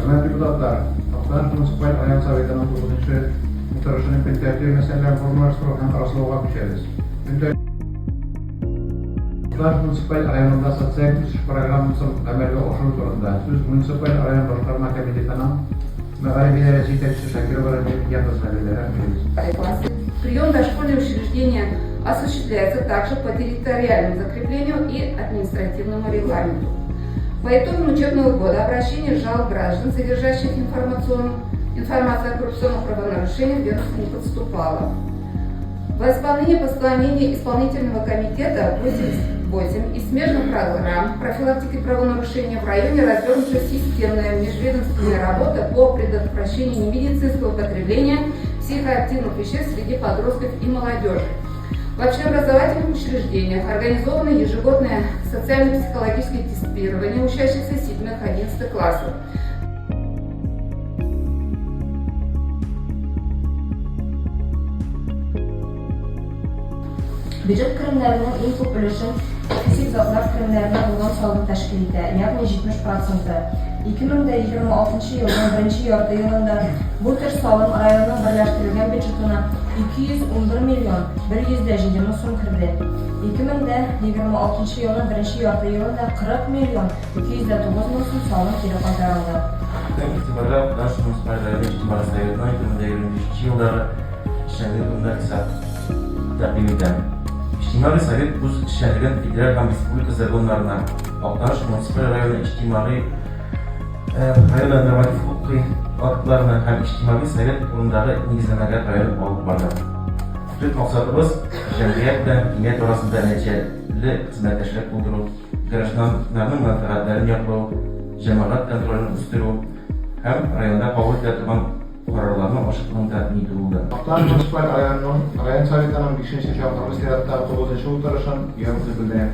Hürmetli депутаттар, Aktaş Municipal Rayон Sovetinin 9-cı oturuşunun gündəlik məsələlər formalaşdırılған qarşılığa düşeriz. Aktaş Municipal Rayonunda sosial üsüş programımızın əməlli oşuru turunda Süz Municipal Rayon Başqarma Komitetinin müğalifelere жетекçi Şakir Varadyev yalnız müğalifelere veririz. Прием в дошкольные учреждения осуществляется также по территориальному закреплению и административному регламенту. По итогам учебного года обращение жалоб граждан, содержащих информацию о коррупционных правонарушениях, в ведомство не поступало. В исполнение постановления исполнительного комитета 88 и смежных программ профилактики правонарушения в районе развернута системная межведомственная работа по предотвращению немедицинского употребления психоактивных веществ среди подростков и молодежи. В общеобразовательных учреждениях организовано ежегодное социально-психологическое тестирование учащихся 7-11 классов. Bücət kirimlərinin ən çox bölüşün fiziki zatlar kirimlərinə olan salgı təşkil edir, yəni 70%. 2026 yılın 1. yarıda yılında bu tür salım rayonun birləşdirilən bücətına 211 milyon 120 so'm kirdi. 2026 yılın 1. yarıda yılında 40 milyon 209 ming so'm salım geri qaytarildi. İtibarda Aktaş Municipal Rayon İctimai Sovetinin 2023 yılları işçilik indeksi təqdim edən. İctimai Sovet bu işçilərin federal və respublika zagonlarına Aktaş Municipal Rayon İctimai Rayon normativ huquqiy aktlarını həm İctimai Sovet qurumları negizləməyə rayon alıb bardı. Fikret maqsadımız cəmiyyət və hakimiyyət arasında nəticəli xidmətləşmək qurdurup, qaraşlanların mənfəətlərini yapıb, cəmiyyət kontrolünü üstürüb, həm rayonda qəbul edilen kararlarının açıklığını təmin edildi. Aktaş Municipal Rayon Sovetinin 5-ci çağırtılmış 9-cı oturuşun yarımızı bildirək.